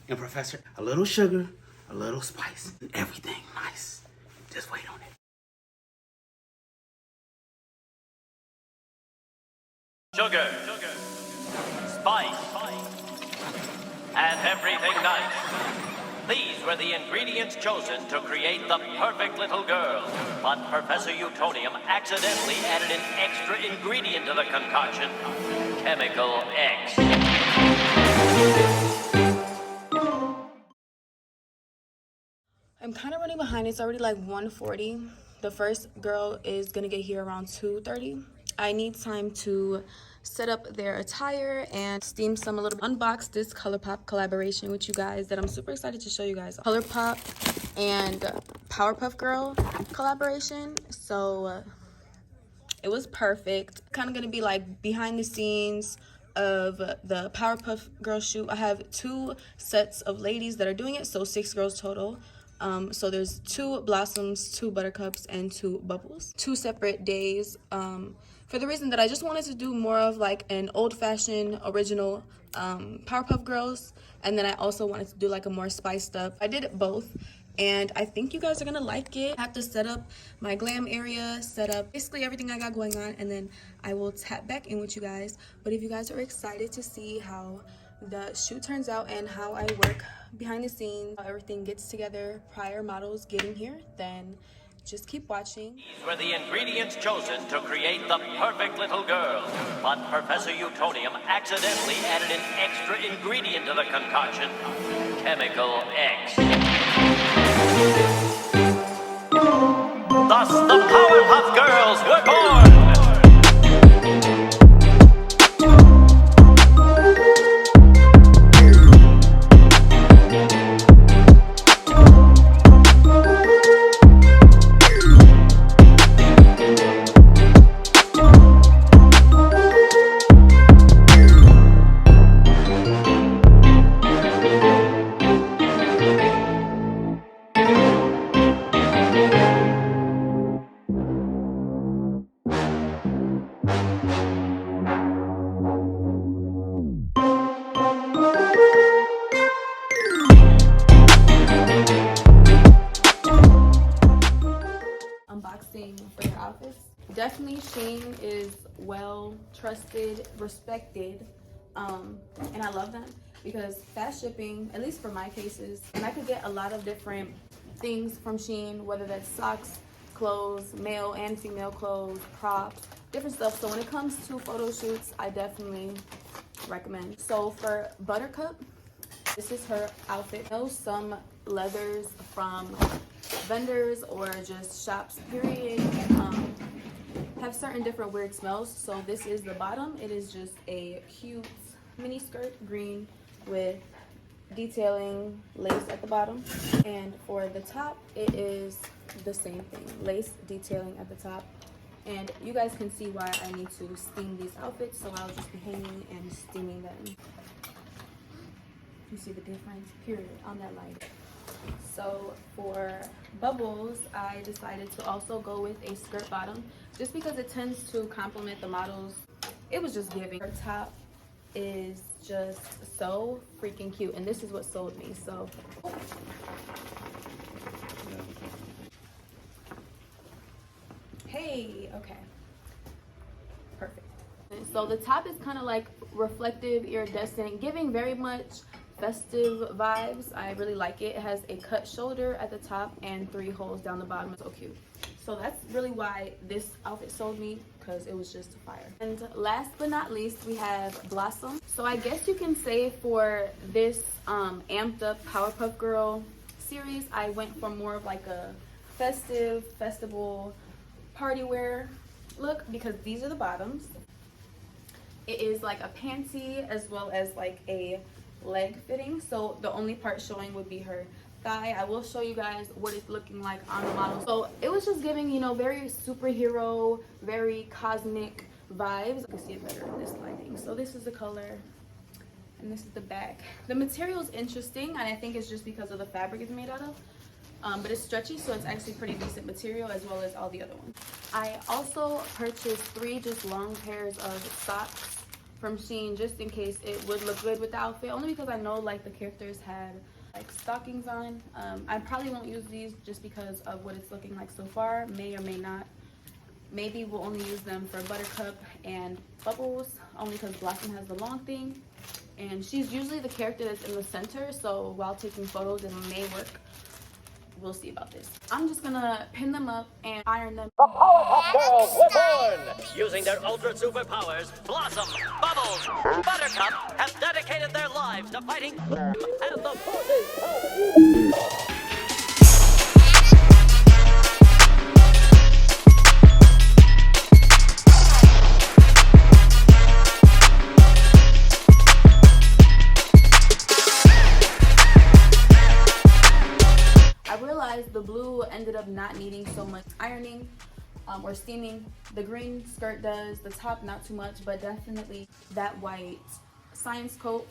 And Professor, a little sugar, a little spice, and everything nice. Just wait on it. Sugar, spice, and everything nice. These were the ingredients chosen to create the perfect little girl. But Professor Utonium accidentally added an extra ingredient to the concoction, Chemical X. I'm kind of running behind. It's already like 1:40. The first girl is gonna get here around 2:30. I need time to set up their attire and steam some a little bit. Unbox this Colourpop collaboration with you guys that I'm super excited to show you guys. Colourpop and Powerpuff Girl collaboration. So it was perfect. Kind of gonna be like behind the scenes of the Powerpuff Girl shoot. I have 2 sets of ladies that are doing it, so 6 girls total. So there's 2 Blossoms, 2 Buttercups, and 2 Bubbles. 2 separate days, for the reason that I just wanted to do more of like an old-fashioned original Powerpuff Girls, and then I also wanted to do like a more spiced up. I did it both, and I think you guys are gonna like it. I have to set up my glam area, set up basically everything I got going on, and then I will tap back in with you guys. But if you guys are excited to see how the shoot turns out and how I work behind the scenes, how everything gets together prior models getting here, then just keep watching. These were the ingredients chosen to create the perfect little girl. But Professor Utonium accidentally added an extra ingredient to the concoction, Chemical X. Thus, the Powerpuff Girls were born! Unboxing for their outfits. Definitely Shein is well trusted, respected, and I love them because fast shipping, at least for my cases, and I could get a lot of different things from Shein, whether that's socks, clothes, male and female clothes, props, different stuff. So when it comes to photo shoots, I definitely recommend. So for Buttercup, this is her outfit. I know some leathers from vendors or just shops period have certain different weird smells. So this is the bottom. It is just a cute mini skirt, green, with detailing lace at the bottom. And for the top, it is the same thing, lace detailing at the top. And you guys can see why I need to steam these outfits, so I'll just be hanging and steaming them. You see the difference, period, on that light. So for Bubbles, I decided to also go with a skirt bottom just because it tends to complement the models. It was just giving. Her top is just so freaking cute, and this is what sold me. So hey, okay, perfect. And so the top is kind of like reflective, iridescent, giving very much festive vibes. I really like it. It has a cut shoulder at the top and 3 holes down the bottom. It's so cute. So that's really why this outfit sold me, because it was just fire. And last but not least, we have Blossom. So I guess you can say for this amped up Powerpuff Girl series, I went for more of like a festive, festival, party wear look, because these are the bottoms. It is like a panty as well as like a leg fitting, so the only part showing would be her thigh. I will show you guys what it's looking like on the model. So it was just giving, you know, very superhero, very cosmic vibes. You can see it better in this lighting. So this is the color and this is the back. The material is interesting, and I think it's just because of the fabric it's made out of, but it's stretchy, so it's actually pretty decent material, as well as all the other ones. I also purchased 3 just long pairs of socks from Shein just in case it would look good with the outfit, only because I know like the characters had like stockings on. I probably won't use these just because of what it's looking like so far. May or may not. Maybe we'll only use them for Buttercup and Bubbles, only because Blossom has the long thing. And she's usually the character that's in the center, so while taking photos it may work. We'll see about this. I'm just gonna pin them up and iron them. The Powerpuff Girls were born! Using their ultra superpowers, Blossom, Bubbles, Buttercup have dedicated their lives to fighting and the forces of evil. The blue ended up not needing so much ironing or steaming. The green skirt does, the top not too much, but definitely that white science coat.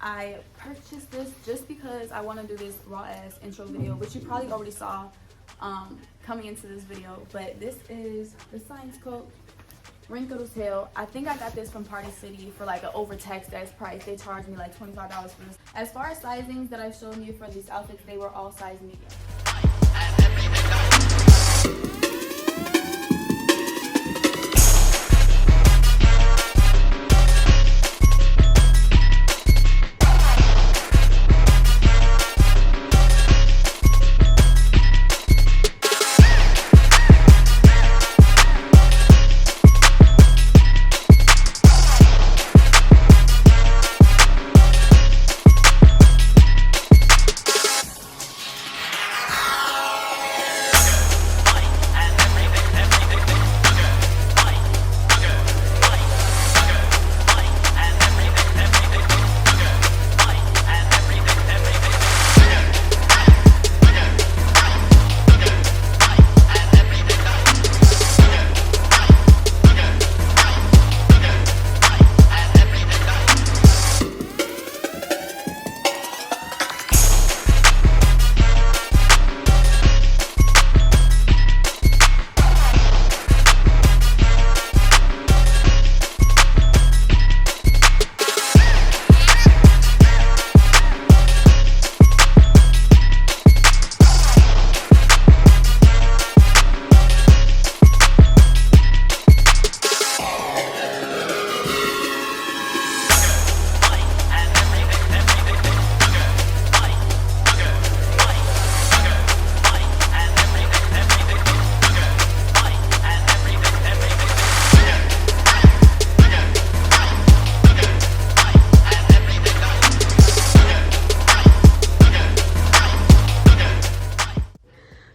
I purchased this just because I want to do this raw ass intro video, which you probably already saw coming into this video. But this is the science coat, wrinkled as hell. I think I got this from Party City for like an overtaxed ass price. They charged me like $25 for this. As far as sizings that I've shown you for these outfits, they were all size medium.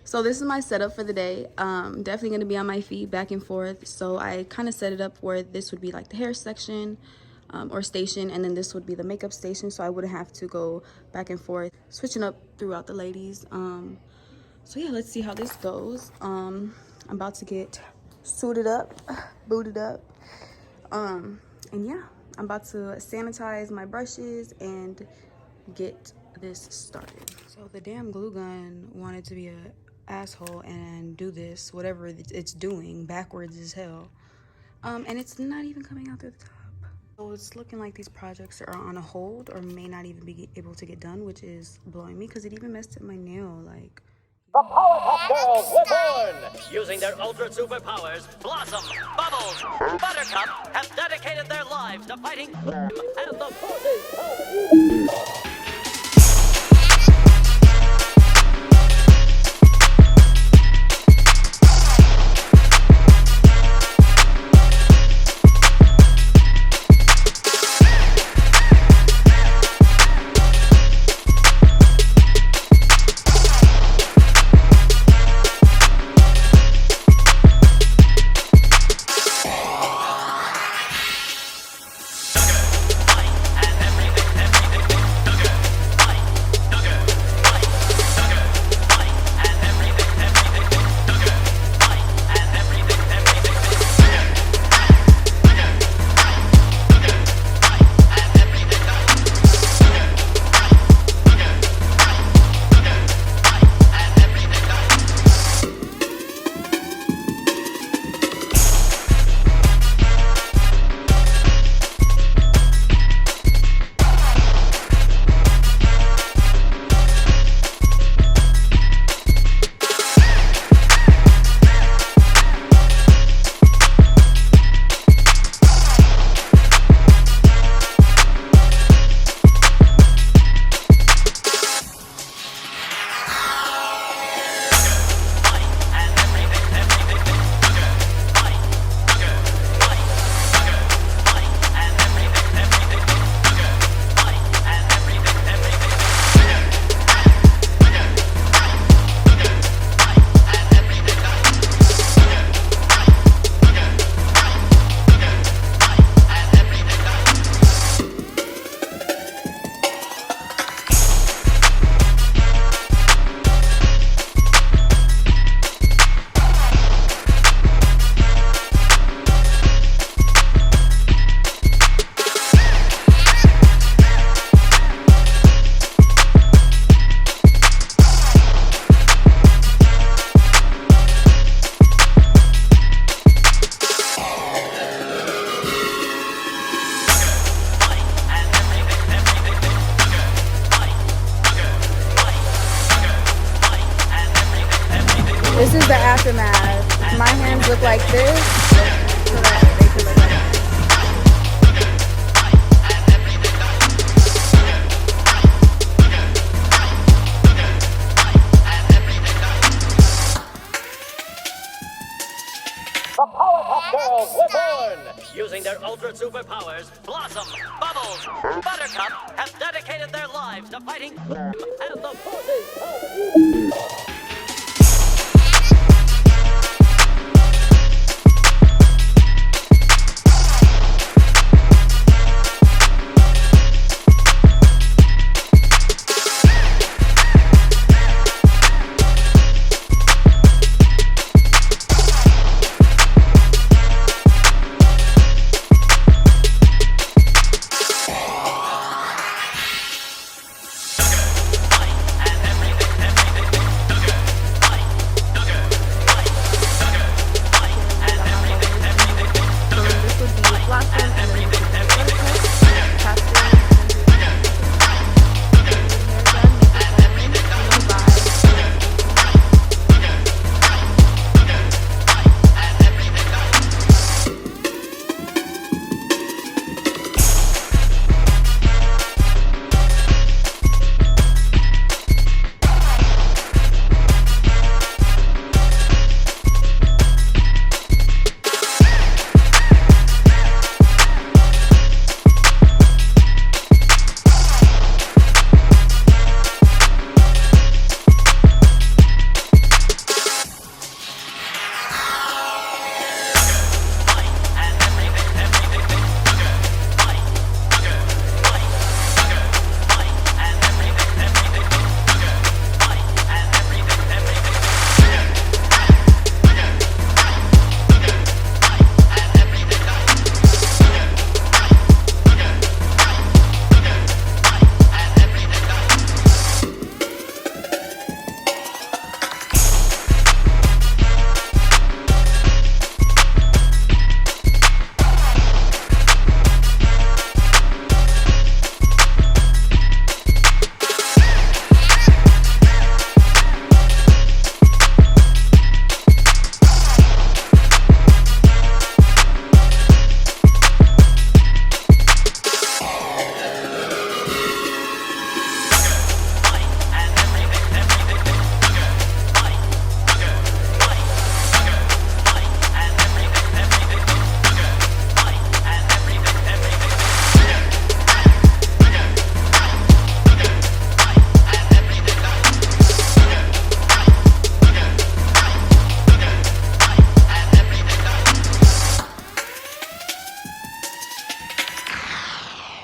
So this is my setup for the day. Definitely going to be on my feet back and forth. So I kind of set it up where this would be like the hair section or station, and then this would be the makeup station. So I wouldn't have to go back and forth, switching up throughout the ladies. So yeah, let's see how this goes. I'm about to get suited up, booted up. And yeah, I'm about to sanitize my brushes and get this started. So the damn glue gun wanted to be a asshole and do this, whatever it's doing, backwards as hell. And it's not even coming out through the top. So it's looking like these projects are on a hold or may not even be able to get done, which is blowing me because it even messed up my nail. Like, the Powerpuff Girls were born! Using their ultra superpowers, Blossom, Bubbles, Buttercup have dedicated their lives to fighting and the forces of evil. This is the aftermath. If my hands look like this, they could look like that. The Powerpuff Girls were born! Using their ultra superpowers, Blossom, Bubbles, Buttercup have dedicated their lives to fighting and the forces of evil.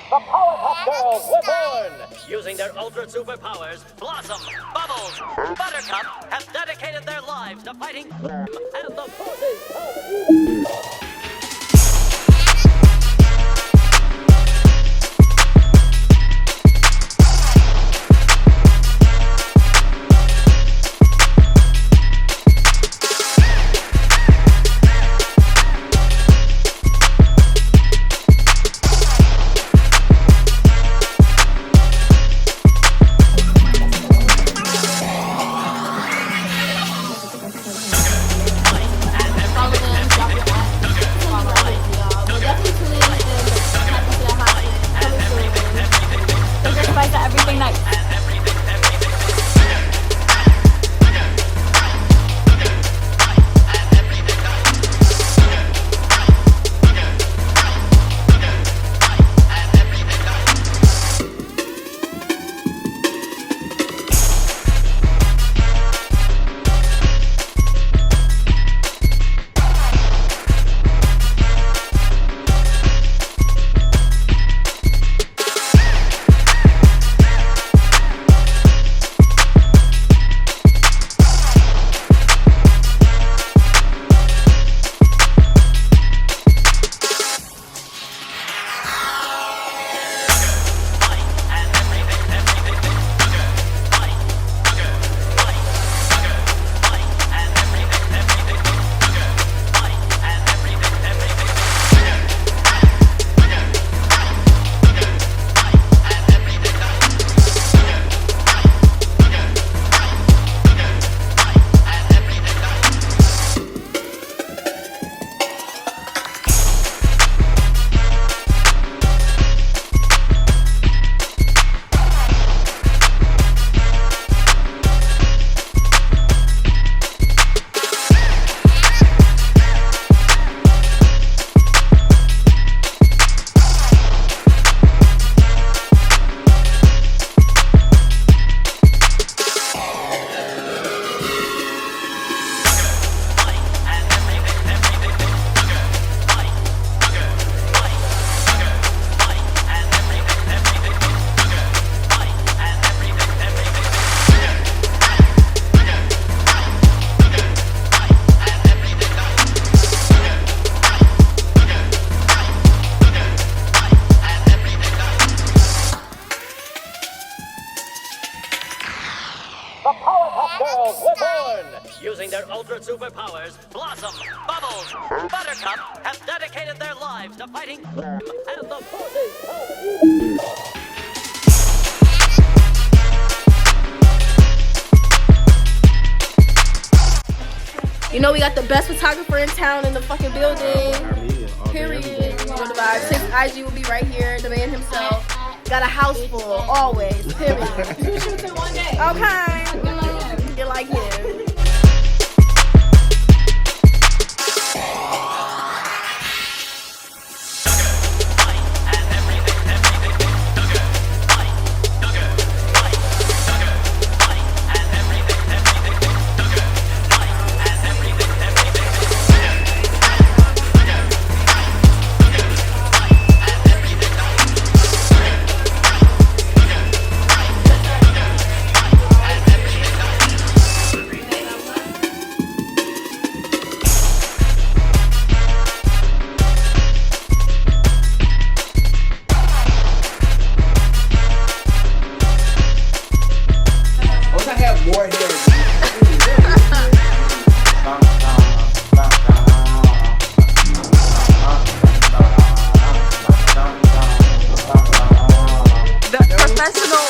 The Powerpuff Girls were born! Using their ultra superpowers, Blossom, Bubbles, Buttercup have dedicated their lives to fighting and the forces of evil. Follow them, drop your ass. ultra superpowers, Blossom, Bubbles, Buttercup have dedicated their lives to fighting and the forces of... You know we got the best photographer in town in the fucking building. Period. You know the vibes. His IG will be right here. The man himself. Got a house full, always. Period. 2 shoots in one day. Okay. You're like him.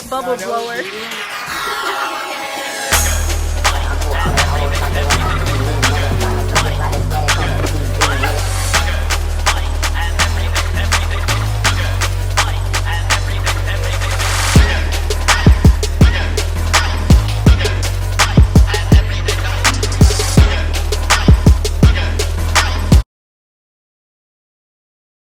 Bubble blower.